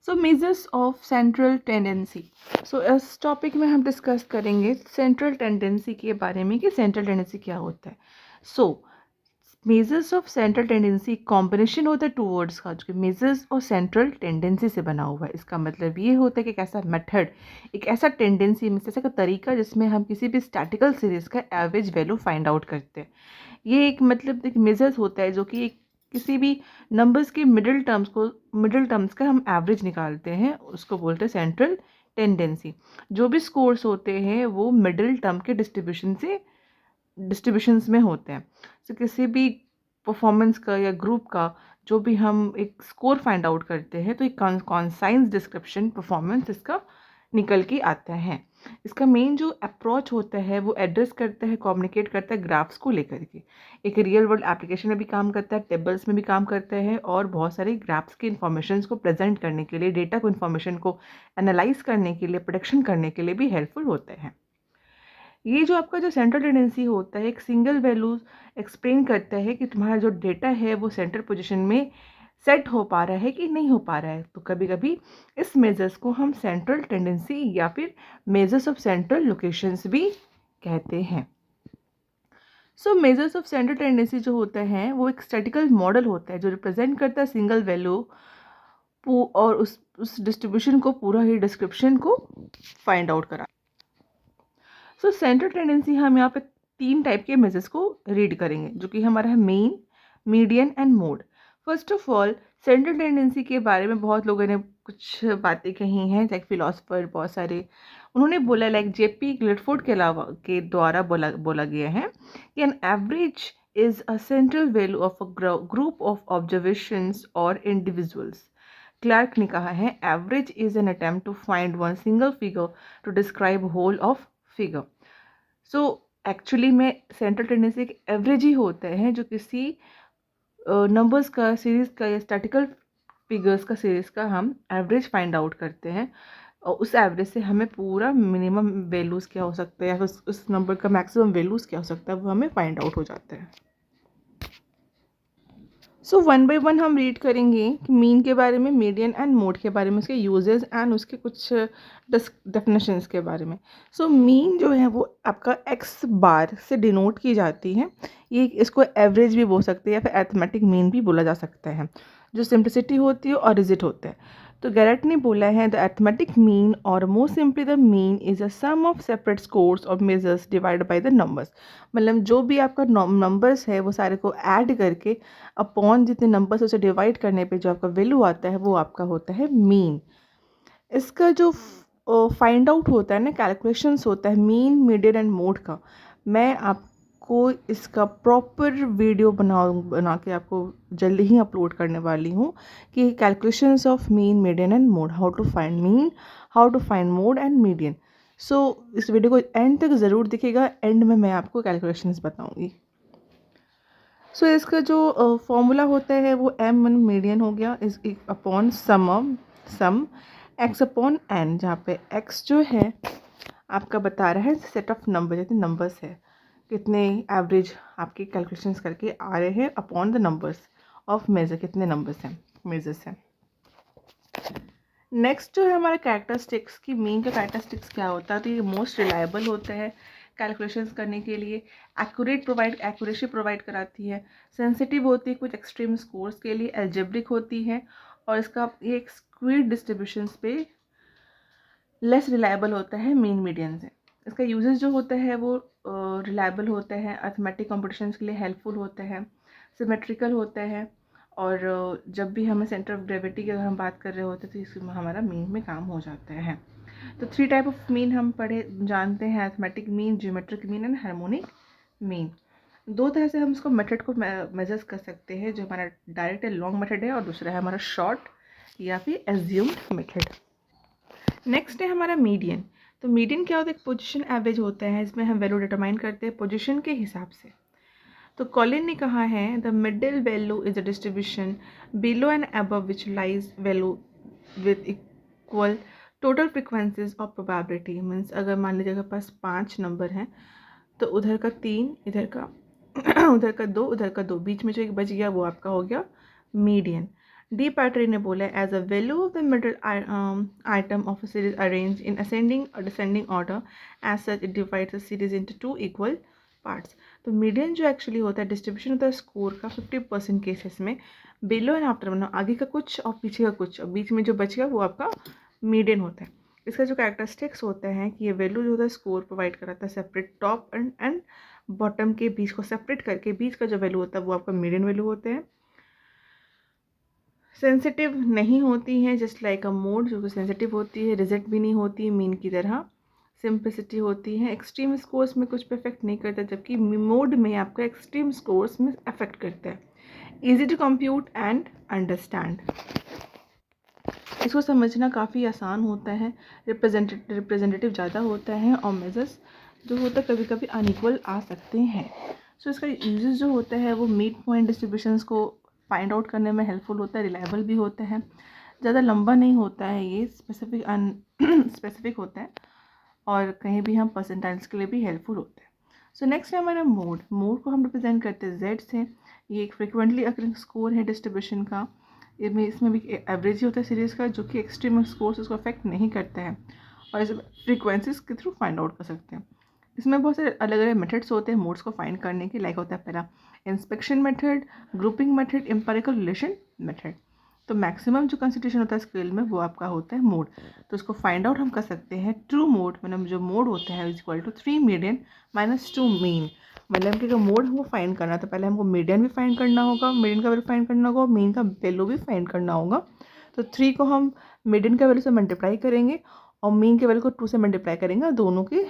So measures of central tendency. So इस topic में हम डिस्कस करेंगे सेंट्रल टेंडेंसी के बारे में कि सेंट्रल टेंडेंसी क्या होता है। So measures of central tendency combination होता है टू वर्ड्स का, जो कि मेजर्स और सेंट्रल टेंडेंसी से बना हुआ है। इसका मतलब ये होता है कि एक ऐसा मेथड, एक ऐसा टेंडेंसी में ऐसा का तरीका जिसमें हम किसी भी स्टैटिकल सीरीज का एवरेज वैल्यू फाइंड आउट करते हैं। ये एक मतलब एक मेजर्स होता है जो कि एक किसी भी नंबर्स के मिडिल टर्म्स का हम एवरेज निकालते हैं, उसको बोलते हैं सेंट्रल टेंडेंसी। जो भी स्कोर्स होते हैं वो मिडिल टर्म के डिस्ट्रीब्यूशंस में होते हैं। तो किसी भी परफॉर्मेंस का या ग्रुप का जो भी हम एक स्कोर फाइंड आउट करते हैं तो एक कॉन्साइंस डिस्क्रिप्शन परफॉर्मेंस इसका निकल के आता है। इसका मेन जो अप्रोच होता है वो एड्रेस करता है, कम्युनिकेट करता है ग्राफ्स को लेकर के। एक रियल वर्ल्ड एप्लीकेशन में भी काम करता है, टेबल्स में भी काम करता है और बहुत सारे ग्राफ्स के इन्फॉर्मेशन को प्रेजेंट करने के लिए, डेटा को इन्फॉर्मेशन को एनालाइज करने के लिए, प्रोडक्शन करने के लिए भी हेल्पफुल होते हैं। ये जो आपका जो सेंट्रल टेंडेंसी होता है एक सिंगल वैल्यू एक्सप्लेन करता है कि तुम्हारा जो डेटा है वो सेंटर पोजीशन में सेट हो पा रहा है कि नहीं हो पा रहा है। तो कभी कभी इस मेजर्स को हम सेंट्रल टेंडेंसी या फिर मेजर्स ऑफ सेंट्रल लोकेशंस भी कहते हैं। सो मेजर्स ऑफ सेंट्रल टेंडेंसी जो होता है वो एक स्टैटिकल मॉडल होता है जो रिप्रेजेंट करता है सिंगल वैल्यू और उस डिस्ट्रीब्यूशन को पूरा ही डिस्क्रिप्शन को फाइंड आउट करा। सो सेंट्रल टेंडेंसी हम यहाँ पे 3 टाइप के मेजर्स को रीड करेंगे जो कि हमारा है main, median and mode. First of all central tendency के बारे में बहुत लोगों ने कुछ बातें कही हैं, लाइक फिलोसफर बहुत सारे उन्होंने बोला, लाइक जेपी ग्लिटफोर्ड के अलावा के द्वारा बोला गया है कि an average is a central value of a group of observations और इंडिविजुअल्स। क्लार्क ने कहा है average is an attempt to find one single figure to describe whole of figure. So actually में सेंट्रल टेंडेंसी एक average ही होता है जो किसी नंबर्स का सीरीज का या स्टैटिकल फिगर्स का सीरीज का हम एवरेज फाइंड आउट करते हैं और उस एवरेज से हमें पूरा मिनिमम वैल्यूज़ क्या हो सकता है या फिर उस नंबर का मैक्सिमम वैल्यूज़ क्या हो सकता है वो हमें फाइंड आउट हो जाता है। सो वन बाय वन हम रीड करेंगे कि मीन के बारे में, मीडियन एंड मोड के बारे में, उसके यूजेस एंड उसके कुछ डेफिनेशंस के बारे में। सो मीन जो है वो आपका एक्स बार से डिनोट की जाती है। ये इसको एवरेज भी बोल सकते हैं या फिर अरिथमेटिक मीन भी बोला जा सकता है, जो सिंप्लिसिटी होती है और रिजिट होता है। तो गैरेट ने बोला है द अरिथमेटिक मीन और more simply the mean is a sum of separate scores और measures divide by the numbers. मतलब जो भी आपका नंबर्स है वो सारे को ऐड करके अपॉन जितने नंबर्स उसे डिवाइड करने पे जो आपका वैल्यू आता है वो आपका होता है मीन। इसका जो फाइंड आउट होता है ना, कैलकुलेशंस होता है मीन, मीडियन एंड मोड का, मैं आपको इसका प्रॉपर वीडियो बना के आपको जल्दी ही अपलोड करने वाली हूँ कि calculations of mean, median and mode, how to find mean, how to find mode and median. So इस वीडियो को एंड तक ज़रूर दिखेगा, एंड में मैं आपको कैलकुलेशंस बताऊँगी। सो इसका जो फॉर्मूला होता है वो m वन मीडियन हो गया इस अपॉन सम x अपॉन n, जहाँ पे x जो है आपका बता रहा है सेट ऑफ नंबर, जितने नंबर्स है कितने एवरेज आपके कैलकुलेशंस करके आ रहे हैं upon the numbers of measure, कितने नंबर्स हैं, मेजर्स हैं। नेक्स्ट जो है हमारा कैरेक्टरिस्टिक्स की, मीन का कैरेक्टरिस्टिक्स क्या होता है, तो ये मोस्ट रिलायबल होता है कैलकुलेशंस करने के लिए, एक्यूरेसी प्रोवाइड कराती है, सेंसिटिव होती है कुछ एक्सट्रीम स्कोर्स के लिए, एल्जेब्रिक होती है और इसका ये एक स्क्वीड डिस्ट्रीब्यूशंस पे लेस रिलायबल होता है मीन मीडियन से। इसका यूजेस जो होता है वो रिलायबल होता है, अर्थमेटिक कॉम्पिटिशन्स के लिए हेल्पफुल होता है, सिमेट्रिकल होता है और जब भी हमें सेंटर ऑफ ग्रेविटी की अगर हम बात कर रहे होते हैं तो इसमें हमारा मीन में काम हो जाता है। तो 3 टाइप ऑफ मीन हम जानते हैं, arithmetic mean, geometric mean and harmonic mean. 2 तरह से हम इसको मेथड को मेजर्स कर सकते हैं, जो हमारा डायरेक्ट लॉन्ग मेथड है और दूसरा है हमारा शॉर्ट या फिर एज्यूम्ड मेथड। नेक्स्ट है हमारा मीडियन। तो मीडियन क्या होता है, एक पोजीशन एवरेज होता है, इसमें हम वैल्यू डिटरमाइन करते हैं पोजीशन के हिसाब से। तो कॉलिन ने कहा है the middle value is a distribution below and above which lies value with equal total frequencies of probability. Means अगर मान लीजिए अगर पास 5 नंबर हैं तो उधर का 3, इधर का उधर का 2, उधर का 2, बीच में जो एक बच गया वो आपका हो गया मीडियन। डी पैटरी ने बोला है as a value of the middle item of a series arrange in ascending और descending order, as such it divides the series into two equal parts. तो मीडियन जो एक्चुअली होता है डिस्ट्रीब्यूशन होता है स्कोर का 50% केसेस में बिलो एंड आफ्टर, मतलब आगे का कुछ और पीछे का कुछ, और बीच में जो बचेगा वो आपका मीडियन होता है। इसका जो कैरेक्टरिस्टिक्स होते हैं कि ये वैल्यू जो होता है स्कोर प्रोवाइड कराता है सेपरेट टॉप एंड बॉटम के बीच को सेपरेट करके बीच का जो वैल्यू होता है वो आपका मीडियन वैल्यू होते हैं। सेंसिटिव नहीं होती हैं जस्ट लाइक अ मोड, जो कि सेंसिटिव होती है, रिजेक्ट भी नहीं होती है मीन की तरह। सिंप्लिसिटी होती है, एक्सट्रीम स्कोर्स में कुछ पे इफेक्ट नहीं करता, जबकि मोड में आपका एक्सट्रीम स्कोर्स में अफेक्ट करता है। Easy to compute and understand, इसको समझना काफ़ी आसान होता है। रिप्रेजेंटेटिव ज़्यादा होता है और मेजर्स जो होता है कभी कभी अनइक्वल आ सकते हैं। सो इसका यूजेस जो होता है वो मिड पॉइंट डिस्ट्रीब्यूशंस को फाइंड आउट करने में हेल्पफुल होता है, रिलायबल भी होता है, ज़्यादा लंबा नहीं होता है, ये स्पेसिफिक होता है और कहीं भी हम परसेंटाइल्स के लिए भी हेल्पफुल होते हैं। सो नेक्स्ट है हमारा मोड को हम रिप्रेजेंट करते हैं जेड से। ये एक फ्रिक्वेंटली अकरिंग स्कोर है डिस्ट्रीब्यूशन का। इसमें भी एवरेज ही होता है सीरीज़ का, जो कि एक्सट्रीम स्कोर्स उसको अफेक्ट नहीं करता है और इसे फ्रीक्वेंसीज के थ्रू फाइंड आउट कर सकते हैं। इसमें बहुत सारे अलग अलग मेथड्स होते हैं मोड्स को फाइंड करने के, लाइक होता है पहला inspection method, grouping method, empirical relation method. तो मैक्सिमम जो कंसिडरेशन होता है स्केल में वो आपका होता है मोड। तो इसको फाइंड आउट हम कर सकते हैं ट्रू मोड, मतलब जो मोड होता है is equal to 3 median minus 2 mean. मतलब कि जो मोड हमको फाइंड करना है तो पहले हमको मीडियन भी फाइंड करना होगा, मीडियन का वैल्यू फाइंड करना होगा, मीन का वैल्यू भी फाइंड करना होगा। तो 3 को हम मीडियन का वैल्यू से मल्टीप्लाई करेंगे और मीन के वैल्यू को 2 से मल्टीप्लाई करेंगे, दोनों के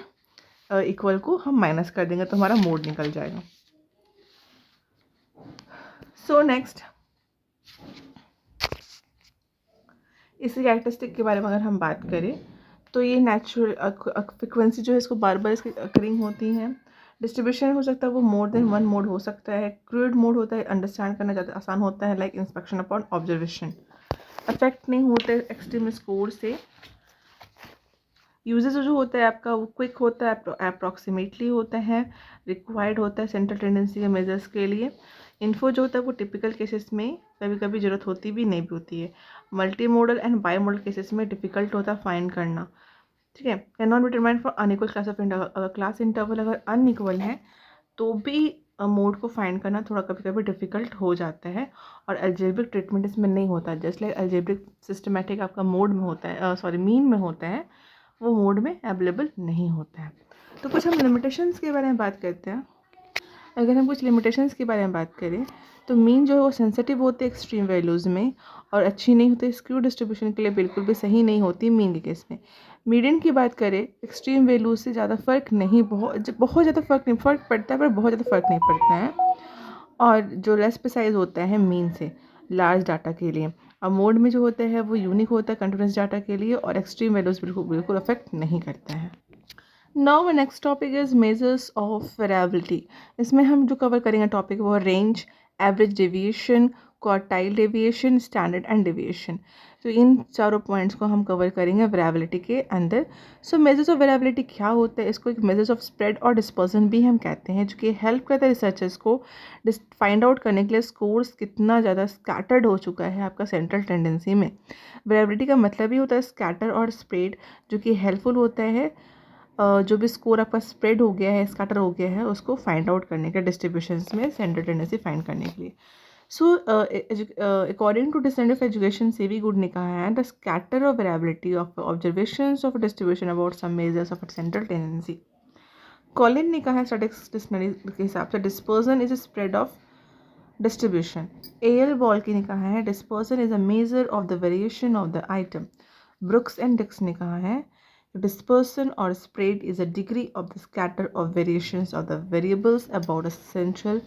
इक्वल को हम माइनस कर देंगे तो हमारा मोड निकल जाएगा। सो नेक्स्ट इस कैरेक्टरिस्टिक के बारे में अगर हम बात करें तो ये नेचुरल फ्रिक्वेंसी जो है इसको बार बार इसकी अकरिंग होती हैं। डिस्ट्रीब्यूशन हो सकता है वो मोर देन वन मोड हो सकता है। क्रूड मोड होता है, अंडरस्टैंड करना ज़्यादा आसान होता है, like inspection upon observation. Affect नहीं होते एक्सट्रीम स्कोर से। यूजेस जो होता है आपका वो क्विक होता है, अप्रॉक्सीमेटली होता है, रिक्वायर्ड होता है सेंट्रल टेंडेंसी के मेजर्स के लिए। इन्फो जो होता है वो टिपिकल केसेस में कभी कभी ज़रूरत होती भी नहीं भी होती है। Multi modal and by model cases में डिफ़िकल्ट होता है फाइंड करना, ठीक है। Can not be determined for unequal class of interval. अगर क्लास इंटरवल अगर अनइक्वल है तो भी मोड को फाइंड करना थोड़ा कभी कभी डिफ़िकल्ट हो जाता है और अलजेब्रिक ट्रीटमेंट इसमें नहीं होता। जस्ट लाइक अलजेब्रिक सिस्टमेटिक आपका मोड में होता है, सॉरी मीन में होता है, वो मोड में अवेलेबल नहीं होता है। तो कुछ हम लिमिटेशंस के बारे में बात करते हैं। अगर हम कुछ लिमिटेशंस के बारे में बात करें तो मीन जो है वो सेंसिटिव होते हैं एक्सट्रीम वैल्यूज़ में और अच्छी नहीं होती, स्क्यू डिस्ट्रीब्यूशन के लिए बिल्कुल भी सही नहीं होती मीन के केस में। मीडियन की बात करें एक्सट्रीम वैल्यूज से ज़्यादा फ़र्क नहीं, बहुत ज़्यादा फ़र्क पड़ता है पर बहुत ज़्यादा फ़र्क नहीं पड़ता है, और जो लेस प्रिसाइज होता है मीन से लार्ज डाटा के लिए। और मोड में जो होता है वो यूनिक होता है कंटिन्यूस डाटा के लिए और एक्सट्रीम वैल्यूज बिल्कुल अफेक्ट नहीं करता है। Now next topic is measures of variability. इसमें हम जो कवर करेंगे टॉपिक वो range, average deviation, quartile deviation, standard and deviation. तो इन चारों पॉइंट्स को हम कवर करेंगे वेरिएबिलिटी के अंदर। सो मेजर्स ऑफ वेरिएबिलिटी क्या होता है, इसको एक मेजर्स ऑफ स्प्रेड और डिस्पर्सन भी हम कहते हैं, जो कि हेल्प करता है रिसर्चर्स को फाइंड आउट करने के लिए स्कोर्स कितना ज़्यादा स्कैटर्ड हो चुका है आपका सेंट्रल टेंडेंसी में। वेरिएबिलिटी का मतलब ही होता है स्कैटर और स्प्रेड, जो कि हेल्पफुल होता है जो भी स्कोर आपका स्प्रेड हो गया है, स्कैटर हो गया है, उसको फाइंड आउट करने के डिस्ट्रीब्यूशंस में सेंट्रल टेंडेंसी फाइंड करने के लिए। So according to descend of education C V Good ने कहा है the scatter of variability of observations of distribution about some measures of central tendency. Collins ने कहा है स्टैटिस्टिक्स डिक्शनरी के हिसाब से dispersion is a spread of distribution. L Bowley ने कहा है dispersion is a measure of the variation of the item. Brooks and Dicks ने कहा है dispersion or spread is a degree of the scatter of variations of the variables about a central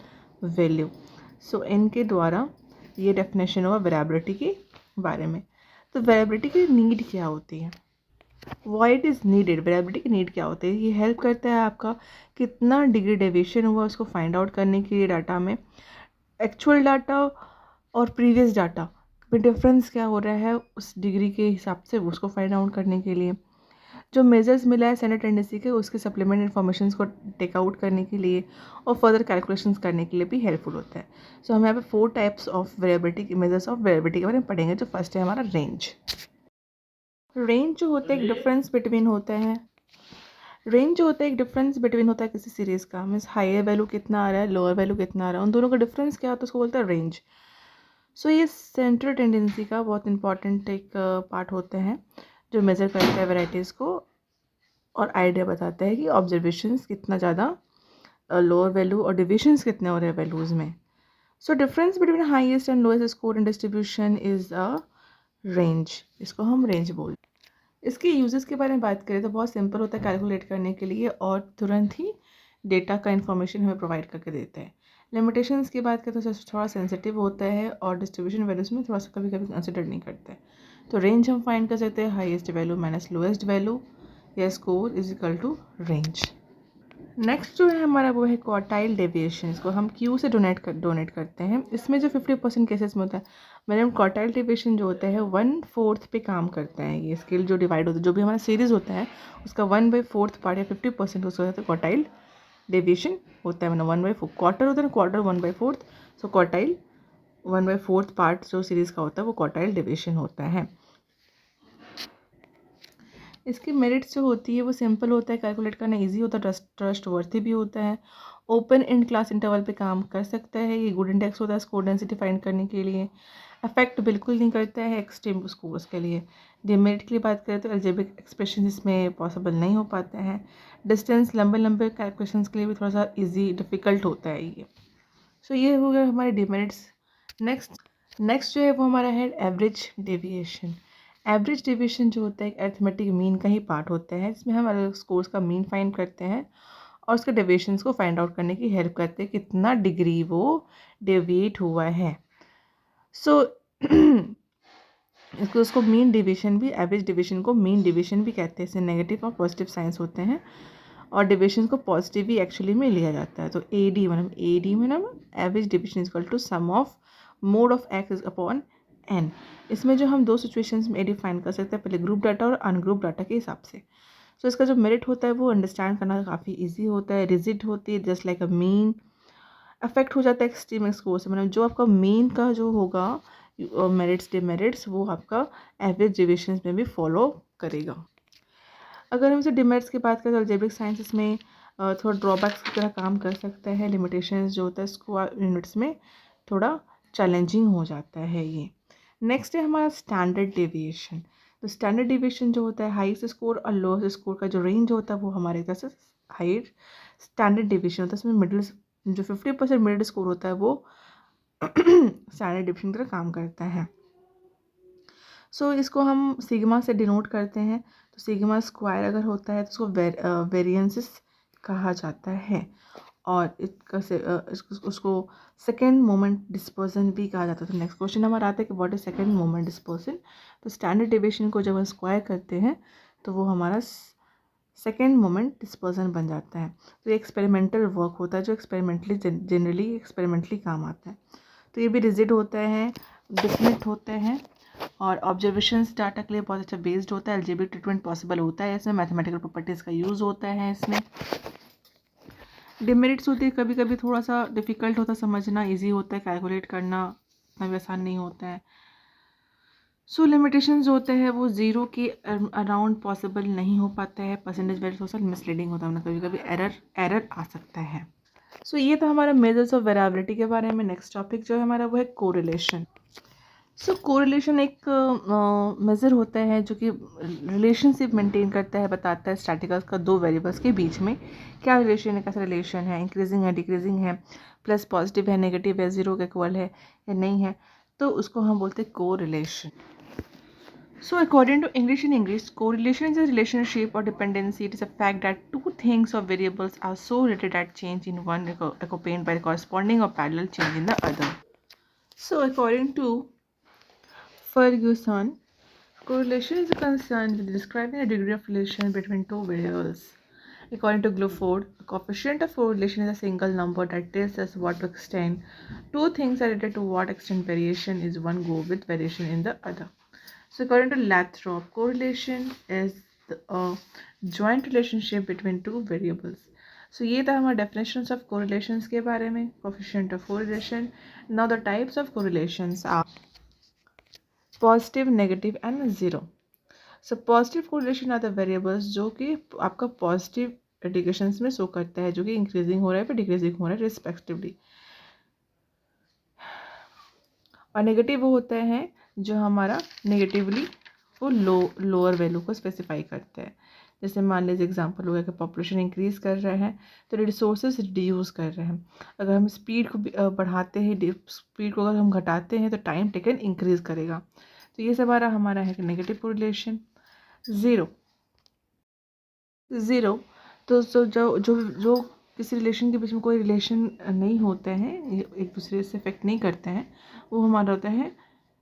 value. So इनके द्वारा ये definition हुआ variability के बारे में। तो वेरिएबिलिटी की नीड क्या होती है, why it is needed, variability की नीड क्या होती है। ये हेल्प करता है आपका कितना डिग्री डेविएशन हुआ उसको फाइंड आउट करने के लिए डाटा में, एक्चुअल डाटा और प्रीवियस डाटा में डिफरेंस क्या हो रहा है उस डिग्री के हिसाब से उसको फाइंड आउट करने के लिए। जो मेजर्स मिला है स्टैंडर्ड टेंडेंसी के, उसके सप्लीमेंट इन्फॉर्मेशन को टेक आउट करने के लिए और फर्दर कैलकुलेशंस करने के लिए भी हेल्पफुल होता है. सो हम यहाँ पे 4 types of variability, measures of variability के बारे में पढ़ेंगे. जो फर्स्ट है हमारा रेंज. रेंज जो होता है एक डिफरेंस बिटवीन होता है, रेंज जो होता है एक डिफरेंस बिटवीन होता है किसी सीरीज़ का. मीन्स हायर वैल्यू कितना आ रहा है, लोअर वैल्यू कितना आ रहा है, उन दोनों का डिफरेंस क्या होता है, उसको बोलते हैं रेंज. सो ये सेंट्रल टेंडेंसी का बहुत इंपॉर्टेंट एक पार्ट होते हैं जो मेज़र करता है वैराइटीज़ को और आइडिया बताता है कि ऑब्जर्वेशंस कितना ज़्यादा लोअर वैल्यू और डिविजन्स कितने हो रहे हैं वैल्यूज़ में. So difference between highest and lowest score in distribution is a range. इसको हम रेंज बोलते हैं. इसके यूजेस के बारे में बात करें तो बहुत सिंपल होता है कैलकुलेट करने के लिए और तुरंत ही डेटा का इन्फॉर्मेशन हमें प्रोवाइड करके देता है. लिमिटेशंस की बात करें तो थोड़ा सेंसिटिव होता है और डिस्ट्रीब्यूशन वैल्यूज़ में थोड़ा सा कभी कभी कंसिडर नहीं करते हैं. तो रेंज हम फाइंड कर सकते हैं highest value minus lowest value या score is equal to range. Next जो है हमारा वो है क्वार्टाइल डेविएशन. इसको हम क्यू से डोनेट करते हैं. इसमें जो 50% केसेस में होता है मैडम क्वार्टाइल डेविएशन जो होता है 1/4 पे काम करता है. ये स्केल जो डिवाइड होता है, जो भी हमारा सीरीज होता है उसका 1/4 पार्ट या 50% उसको होता है क्वार्टाइल डेविएशन होता है. मतलब 1/4 क्वार्टर होता है ना, क्वार्टर 1/4. सो क्वार्टाइल 1/4 पार्ट जो सीरीज का होता है वो क्वार्टाइल डेविएशन होता है. इसकी मेरिट्स जो होती है वो सिंपल होता है, कैलकुलेट करना इजी होता है, ट्रस्ट वर्थी भी होता है, ओपन एंड क्लास इंटरवल पे काम कर सकता है. ये गुड इंडेक्स होता है स्कोर डेंसिटी फाइंड करने के लिए. अफेक्ट बिल्कुल नहीं करता है एक्सट्रीम स्कोर्स के लिए. डिमेरिट की बात करें तो अलजेब्रिक एक्सप्रेशन इसमें पॉसिबल नहीं हो पाते हैं. डिस्टेंस लंबे लंबे कैलकुलेशंस के लिए भी थोड़ा सा ईजी डिफ़िकल्ट होता है ये. सो ये हो गया हमारे डिमेरिट्स. नेक्स्ट जो है वो हमारा है एवरेज डेविएशन. एवरेज डेविएशन जो होता है एक अरिथमेटिक मीन का ही पार्ट होता है जिसमें हम अलग स्कोर्स का मीन फाइंड करते हैं और उसके डेविएशंस को फाइंड आउट करने की हेल्प करते हैं कितना डिग्री वो डेविएट हुआ है. सो इसको उसको मीन डिवीजन भी, एवरेज डिवीजन को मीन डिवीजन भी कहते हैं. इससे नेगेटिव और पॉजिटिव साइंस होते हैं और डिविजन को पॉजिटिव भी एक्चुअली में लिया जाता है. तो ए डी मतलब average division is equal to sum of mode of X upon N. इसमें जो हम 2 सिचुएशंस में ए डिफाइन कर सकते हैं, पहले ग्रुप डाटा और अनग्रुप डाटा के हिसाब से. सो इसका जो मेरिट होता है वो अंडरस्टैंड करना काफ़ी ईजी होता है. रिजिड होती है just like a mean. Affect हो जाता है एक्सट्रीम स्कोर से, मतलब जो आपका मीन का जो होगा मेरिट्स डिमेरिट्स वो आपका एवरेज डिविजन में भी फॉलो करेगा. अगर हम इसे डिमेरिट्स की बात करें तो अलजेब्रिक साइंस इसमें थोड़ा ड्रॉबैक्स की तरह काम कर सकता है. लिमिटेशंस जो होता है स्क्वायर यूनिट्स में थोड़ा चैलेंजिंग हो जाता है ये. नेक्स्ट है हमारा स्टैंडर्ड डेविएशन. तो स्टैंडर्ड डेविएशन जो होता है हाईएस्ट स्कोर और लोएस्ट स्कोर का जो रेंज होता है वो हमारे तरह से हाइट स्टैंडर्ड डेविएशन होता है. इसमें मिडिल जो 50% मिडिल स्कोर होता है वो स्टैंडर्ड डेविएशन की तरह काम करता है. सो इसको हम सिग्मा से डिनोट करते हैं. तो सिग्मा स्क्वायर अगर होता है तो उसको वेरिएंसेस कहा जाता है और उसको सेकेंड मोमेंट डिस्पर्सन भी कहा जाता है. तो नेक्स्ट क्वेश्चन हमारा आता है कि what is second moment dispersion. तो स्टैंडर्ड डेविएशन को जब हम स्क्वायर करते हैं तो वो हमारा सेकेंड मोमेंट डिस्पर्सन बन जाता है. तो ये एक्सपेरिमेंटल वर्क होता है जो जनरली एक्सपेरिमेंटली काम आता है. तो ये भी रिजिड होते हैं, डिफिनिट होते हैं और ऑब्जर्वेशंस डाटा के लिए बहुत अच्छा बेस्ड होता है. अलजेब्रिक ट्रीटमेंट पॉसिबल होता है इसमें, मैथमेटिकल प्रॉपर्टीज़ का यूज़ होता है इसमें. डिमेरिट्स होती है कभी कभी थोड़ा सा डिफ़िकल्ट होता है समझना, इजी होता है कैलकुलेट करना इतना भी आसान नहीं होता है. सो लिमिटेशंस होते हैं वो ज़ीरो के अराउंड पॉसिबल नहीं हो पाता है. परसेंटेज वैल्यू थोड़ा सा मिसलीडिंग होता है, मतलब कभी कभी एरर आ सकता है. सो ये था हमारा मेजर्स ऑफ वेरिएबिलिटी के बारे में. नेक्स्ट टॉपिक जो है हमारा वो है कोरिलेशन. सो कोरिलेशन एक मेज़र होता है जो कि रिलेशनशिप मेंटेन करता है, बताता है स्टैटिकल्स का 2 वेरिएबल्स के बीच में क्या रिलेशन है, कैसा रिलेशन है, इंक्रीजिंग है, डिक्रीजिंग है, प्लस पॉजिटिव है, नेगेटिव है, ज़ीरो के इक्वल है या नहीं है. तो उसको हम बोलते हैं correlation. So according to English, correlation is a relationship or dependency. It is a fact that two things or variables are so related that change in one accompanied by the corresponding or parallel change in the other. So according to Ferguson, correlation is a concern with describing the degree of relation between two variables. According to Gluford, a coefficient of correlation is a single number that tells us what extent two things are related to what extent variation is one go with variation in the other. So according to Lathrop, correlation is joint relationship between two variables. So ये था हमारा definitions of correlations के बारे में, coefficient of correlation. Now the types of correlations are positive, negative and zero. So positive correlation are the variables जो कि आपका positive indications में शो करता है, जो कि इंक्रीजिंग हो रहा है फिर डिक्रीजिंग हो रहा है रिस्पेक्टिवली। और नेगेटिव वो होते हैं जो हमारा नेगेटिवली वो लोअर वैल्यू को स्पेसिफाई करते हैं। जैसे मान लीजिए एग्जांपल हो गया कि पॉपुलेशन इंक्रीज़ कर रहे हैं तो रिसोर्सेज रिड्यूस कर रहे हैं। अगर हम स्पीड को बढ़ाते हैं, स्पीड को अगर हम घटाते हैं तो टाइम टेकन इंक्रीज़ करेगा। तो ये सब हमारा है कि नेगेटिव कोरिलेशन। ज़ीरो, ज़ीरो तो जो जो जो किसी रिलेशन के बीच में कोई रिलेशन नहीं होते हैं, एक दूसरे से इफेक्ट नहीं करते हैं, वो हमारा होता है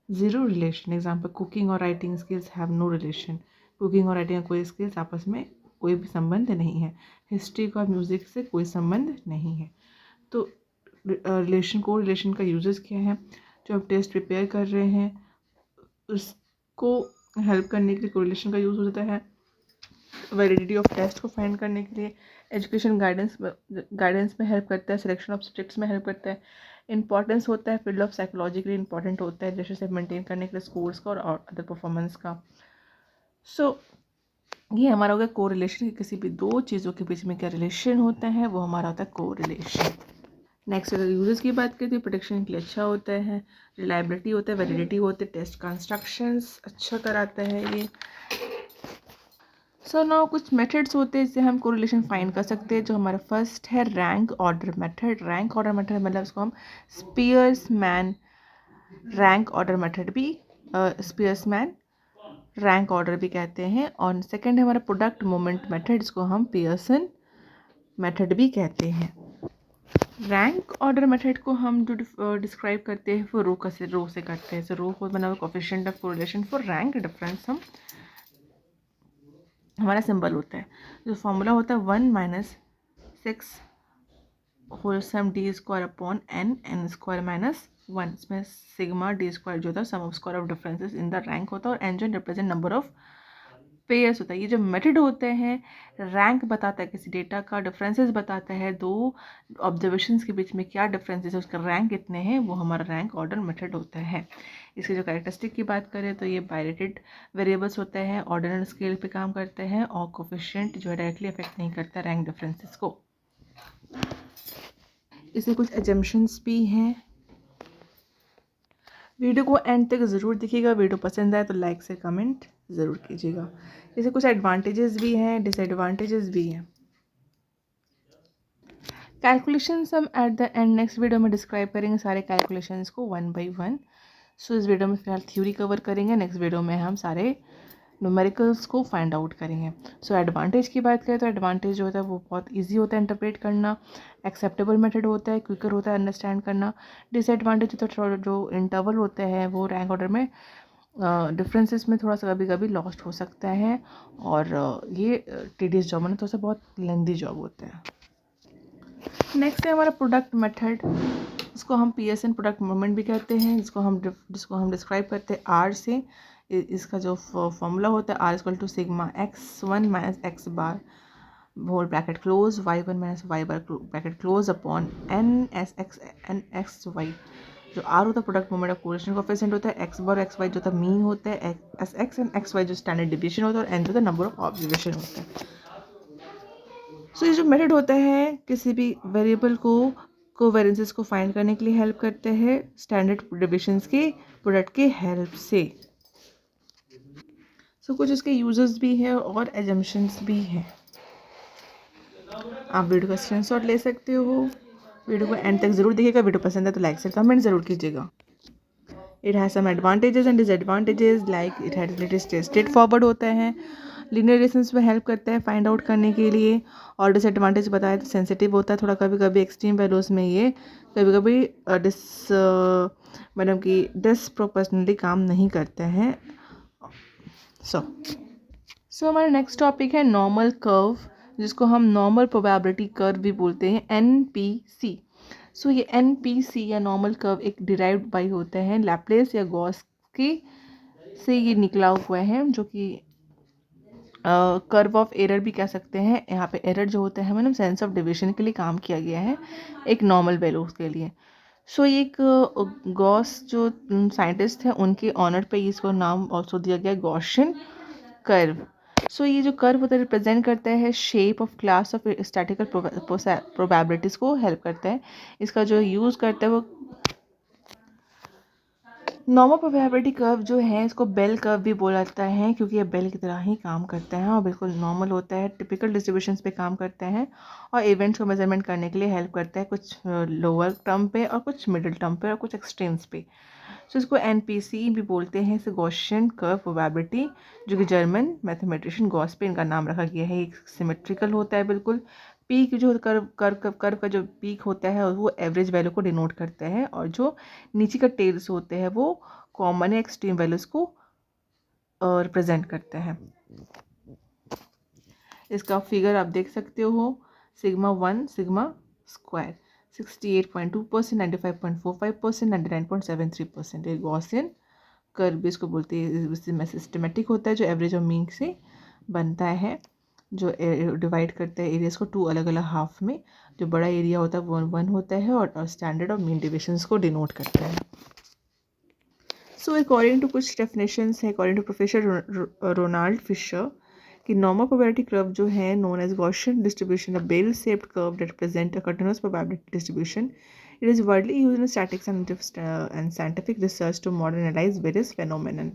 ज़ीरो रिलेशन। एग्जाम्पल कुकिंग और writing skills have no relation. Cooking और राइटिंग का कोई स्किल्स आपस में कोई भी संबंध नहीं है। हिस्ट्री का म्यूज़िक से कोई संबंध नहीं है। तो रिलेशन को रिलेशन का यूजेस क्या है? जो हम टेस्ट प्रिपेयर कर रहे हैं उसको हेल्प करने के लिए कोरिलेशन का यूज़ हो जाता है। वैलिडिटी ऑफ टेस्ट को फाइंड करने के लिए एजुकेशन गाइडेंस में हेल्प करता है, सिलेक्शन ऑफ सब्जेक्ट्स में हेल्प करता है। इंपॉर्टेंस होता है फील्ड ऑफ साइकोलॉजी के लिए इंपॉर्टेंट होता है रिलेशनशिप मेंटेन करने के लिए स्कोर्स का और अदर परफॉर्मेंस का। सो ये हमारा हो गया कोरिलेशन, किसी भी दो चीज़ों के बीच में क्या रिलेशन होता है वो हमारा होता है कोरिलेशन। नेक्स्ट अगर यूजर्स की बात करें तो प्रोटेक्शन के लिए अच्छा होता है, रिलायबिलिटी होता है, वैलिडिटी होते है, टेस्ट कंस्ट्रक्शंस अच्छा कराता है ये। सो नाउ कुछ मेथड्स होते हैं जिससे हम कोरिलेशन फाइंड कर सकते हैं। जो हमारा फर्स्ट है rank order method. Rank order method मतलब इसको हम स्पीयर्समैन रैंक ऑर्डर मेथड भी स्पीयर्समैन रैंक ऑर्डर भी कहते हैं। और सेकंड है हमारा प्रोडक्ट मोमेंट मेथड, जिसको हम पियर्सन मेथड भी कहते हैं। रैंक ऑर्डर मेथड को हम जो डिस्क्राइब करते हैं वो रो से करते हैं। सो रो को बना हुआ coefficient of correlation for rank difference हम हमारा सिंबल होता है। जो फॉर्मूला होता है 1 minus 6 whole sum D square upon N square minus 1। इसमें सिग्मा डी स्क्वायर जो होता है sum of square of differences in the rank होता है और एन जो रिप्रेजेंट नंबर ऑफ पेयर्स होता है। ये जो मेथड होते हैं, रैंक बताता है किसी डेटा का, डिफरेंसेस बताता है दो ऑब्जर्वेशंस के बीच में क्या डिफरेंसेस है, उसका रैंक कितने हैं, वो हमारा रैंक ऑर्डर मेथड होता है। इसके जो कैरेक्टरिस्टिक की बात करें तो ये बायरेटेड वेरिएबल्स होते हैं, ऑर्डिनल स्केल पे काम करते हैं और कोफिशिएंट जो है डायरेक्टली अफेक्ट नहीं करता रैंक डिफरेंसेस को। इसमें कुछ एजम्पशंस भी हैं। वीडियो को एंड तक ज़रूर देखिएगा। वीडियो पसंद आए तो लाइक से कमेंट ज़रूर कीजिएगा। जैसे कुछ एडवांटेजेस भी हैं, डिसएडवांटेजेस भी हैं। कैलकुलेशंस हम at the end next video में डिस्क्राइब करेंगे सारे कैलकुलेशंस को वन बाय वन। सो इस वीडियो में फिलहाल थ्योरी कवर करेंगे, नेक्स्ट वीडियो में हम सारे न्यूमेरिकल्स को फाइंड आउट करेंगे। सो एडवांटेज की बात करें तो एडवांटेज जो होता है वो बहुत इजी होता है इंटरप्रेट करना, एक्सेप्टेबल मेथड होता है, क्विकर होता है अंडरस्टैंड करना। डिसएडवांटेज तो जो इंटरवल होते हैं वो रैंक ऑर्डर में डिफरेंसेस में थोड़ा सा कभी कभी लॉस्ट हो सकता है और ये टीडीएस जॉब में थोड़ा सा बहुत लेंदी जॉब होता है। नेक्स्ट है हमारा प्रोडक्ट मेथड, इसको हम पीएसएन प्रोडक्ट मूवमेंट भी कहते हैं, जिसको हम डिस्क्राइब करते हैं आर से। इसका जो फॉर्मूला होता है R equal to sigma x1 minus X bar whole bracket close y1 minus Y bar bracket close upon n जो आर होता है product moment of correlation coefficient होता है, एक्स बार एक्स वाई जो होता है मीन होता है, S X and X Y जो स्टैंडर्ड डिविएशन होता है और एन जो होता है नंबर ऑफ ऑब्जर्वेशन होता है। सो ये जो मेथड होता है किसी भी वेरिएबल को कोवेरिएंसेस को फाइंड करने के लिए हेल्प करते हैं स्टैंडर्ड डिविएशंस के प्रोडक्ट के हेल्प से। सो कुछ इसके यूजेस भी है और एजम्पशंस भी हैं। आप वीडियो का स्क्रीनशॉट ले सकते हो। वीडियो को एंड तक ज़रूर देखिएगा। वीडियो पसंद है तो लाइक से कमेंट ज़रूर कीजिएगा। It has some advantages and disadvantages like it has little straightforward होता है, लीनियर रिलेशंस में हेल्प करता है फाइंड आउट करने के लिए। और डिसएडवांटेज बताया तो सेंसिटिव होता है थोड़ा, कभी कभी एक्सट्रीम वैल्यूज़ में ये कभी कभी मतलब कि डिसप्रोपोर्शनली काम नहीं करते हैं। सो हमारा नेक्स्ट टॉपिक है नॉर्मल कर्व, जिसको हम नॉर्मल प्रोबेबिलिटी कर्व भी बोलते हैं, NPC। सो ये NPC या नॉर्मल कर्व एक डिराइव्ड बाई होते हैं लैप्लेस या गॉस के से ये निकला हुआ है, जो कि कर्व ऑफ एरर भी कह सकते हैं। यहाँ पे एरर जो होता है मैडम सेंस ऑफ डिविजन के लिए काम किया गया है एक नॉर्मल वैल्यूज के लिए। सो ये एक गॉस जो साइंटिस्ट हैं उनके ऑनर पे इसको नाम ऑल्सो दिया गया गॉसियन कर्व। सो ये जो कर्व होता है रिप्रेजेंट करता है shape of class of statistical probabilities को हेल्प करता है। इसका जो यूज़ करता है वो नॉर्मल प्रोबेबिलिटी कर्व जो है इसको बेल कर्व भी बोला जाता है क्योंकि ये बेल की तरह ही काम करता है और बिल्कुल नॉर्मल होता है, टिपिकल डिस्ट्रीब्यूशंस पे काम करता है और इवेंट्स को मेजरमेंट करने के लिए हेल्प करता है कुछ लोअर टर्म पे और कुछ मिडिल टर्म पे और कुछ एक्सट्रीम्स पे। सो इसको NPC भी बोलते हैं, इसे गॉसियन कर्व प्रोबेबिलिटी, जो कि जर्मन मैथमेटिशियन गॉस पे इनका नाम रखा गया है। एक सिमेट्रिकल होता है बिल्कुल। पीक जो कर्व का जो पीक होता है वो एवरेज वैल्यू को डिनोट करता है और जो नीचे का टेल्स होते हैं वो कॉमन या एक्सट्रीम वैल्यूज़ को रिप्रेजेंट करते हैं। इसका फिगर आप देख सकते हो, सिग्मा 1 सिग्मा स्क्वायर 68.2%, 95.45%, 99.73%। ये गॉसियन कर्व भी इसको बोलते हैं। इसमें सिस्टमेटिक होता है जो एवरेज और मीन से बनता है, जो डिवाइड करता है एरियाज़ को 2 अलग अलग हाफ में। जो बड़ा एरिया होता है वो 1 होता है और स्टैंडर्ड और मीन डिविजन्स को डिनोट करता है। सो अकॉर्डिंग टू कुछ डेफिनेशंस है, according to professor Ronald Fisher, कि नॉर्मल प्रोबेबिलिटी कर्व जो है known as Gaussian distribution, a bell shaped curve that present a continuous probability distribution. It is widely used in statistics and scientific research to model analyze various phenomena.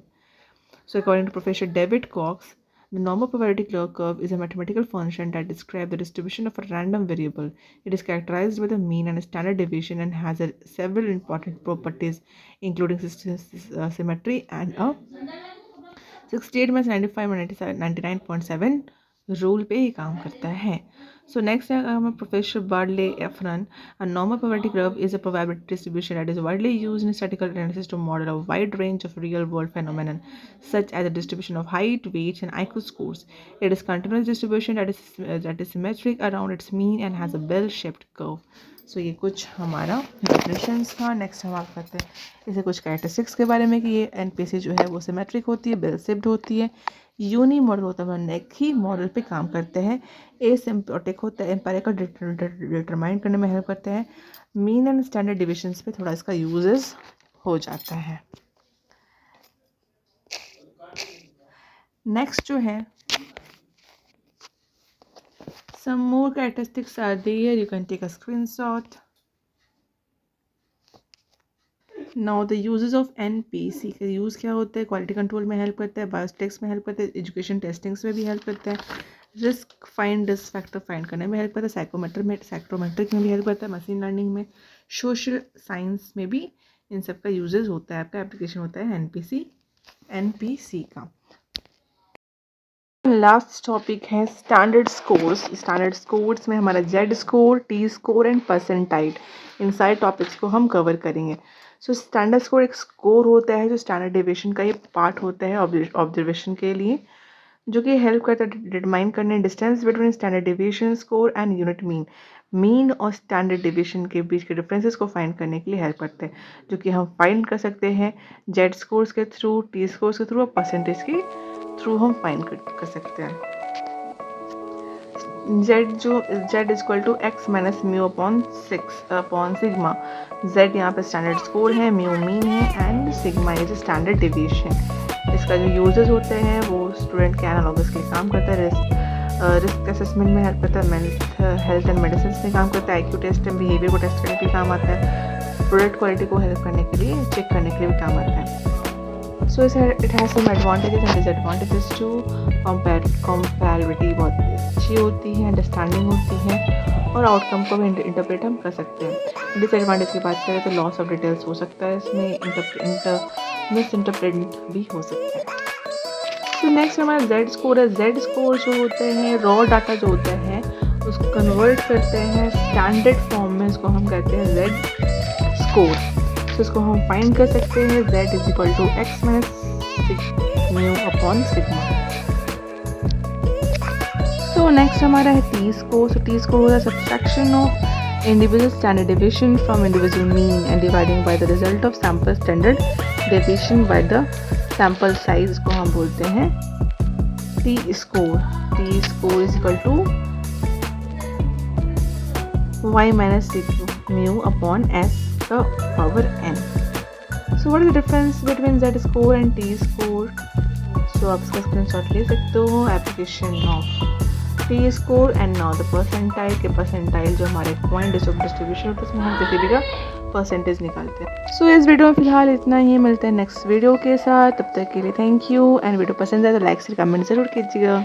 So, according to Professor David Cox, the normal probability curve is a mathematical function that describes the distribution of a random variable. It is characterized by the mean and standard deviation and has several important properties, including symmetry and a 68 में 95 में 99.7 rule पे ही काम करता है। सो next है हमें professor Bradley Efron, a normal probability curve is a probability distribution that is widely used in statistical analysis to model a wide range of real world phenomenon such as the distribution of height, weights and IQ scores. It is continuous distribution that is symmetric around its mean and has a bell-shaped curve. सो ये कुछ हमारा definitions था। Next हम बात करते हैं इसे कुछ कैरेक्टरिस्टिक्स के बारे में कि ये NPC जो है वो सिमेट्रिक होती है, बेल शेप्ड होती है, यूनी मॉडल होता है, नेक ही मॉडल पे काम करते हैं, एसिम्प्टोटिक होता है, एम्पिरिकल डिटरमाइन करने में हेल्प करते हैं, मीन एंड स्टैंडर्ड डिविजन्स पे थोड़ा इसका यूजेस हो जाता है। नेक्स्ट जो है some more characteristics are there, you can take a screenshot. Now the uses of NPC का यूज़ क्या होता है, क्वालिटी कंट्रोल में हेल्प करता है, बायोस्टेक्स में हेल्प करता है, एजुकेशन टेस्टिंग्स में भी हेल्प करता है, risk find risk factor find करने में हेल्प करता है, साइकोमेट्रिक में भी हेल्प करता है, मशीन लर्निंग में, सोशल साइंस में भी इन सब का यूजेस होता है, आपका एप्लीकेशन होता है NPC का। लास्ट टॉपिक है स्टैंडर्ड स्कोर्स। स्टैंडर्ड स्कोर्स में हमारा Z score, T score and percentile, इन सारे टॉपिक्स को हम कवर करेंगे। सो स्टैंडर्ड स्कोर एक स्कोर होता है जो स्टैंडर्ड डेविएशन का ये पार्ट होता है ऑब्जर्वेशन के लिए, जो कि हेल्प करता है डिटरमाइन करने distance between standard deviation score and unit mean. Mean और स्टैंडर्ड डेविएशन के बीच के डिफरेंसेस को फाइंड करने के लिए हेल्प करते हैं, जो कि हम फाइंड कर सकते हैं Z स्कोर्स के थ्रू, T स्कोर्स के थ्रू और परसेंटेज के थ्रू हम फाइंड कर सकते हैं। Z equal to X minus mu upon sigma. Z यहाँ पे स्टैंडर्ड स्कोर है, म्यू मीन है and sigma is standard deviation. इसका जो यूजेस होते हैं वो स्टूडेंट के एनालॉगस के काम करता है, रिस्क असेसमेंट में हेल्प करता है, हेल्थ एंड मेडिसिन में काम करता है, IQ टेस्ट एंड बिहेवियर को टेस्ट करने के लिए काम आता है, प्रोडक्ट क्वालिटी को हेल्प करने के लिए, चेक करने के लिए भी काम आता है। So it has some advantages and disadvantages too. Comparability बहुत अच्छी होती है, अंडरस्टैंडिंग होती है और आउटकम को भी इंटरप्रेट हम कर सकते हैं। डिसएडवांटेज की बात करें तो लॉस ऑफ डिटेल्स हो सकता है, इसमें मिस इंटरप्रेट भी हो सकता है। तो नेक्स्ट हमारा Z स्कोर है। Z स्कोर जो होते हैं रॉ डाटा जो होता है उसको कन्वर्ट करते हैं स्टैंडर्ड फॉर्म में, इसको हम कहते हैं Z स्कोर। तो इसको हम फाइंड कर सकते हैं Z is equal to X minus mu upon sigma. So next हमारा है T score. So T score होता है subtraction of individual standard deviation from individual mean and dividing by the result of sample standard deviation by the sample size को हम बोलते हैं T score is equal to y minus mu upon s का power n. So what is the difference between z score and t score? So आप इसका screenshot ले सकते हो. Application of T score and now the percentile के percentile जो हमारे point distribution होता है उसमें हम किसी भी का परसेंटेज निकालते हैं. सो इस वीडियो में फिलहाल इतना ही. मिलते हैं नेक्स्ट वीडियो के साथ. तब तक के लिए थैंक यू. एंड वीडियो पसंद आए तो लाइक से कमेंट ज़रूर कीजिएगा.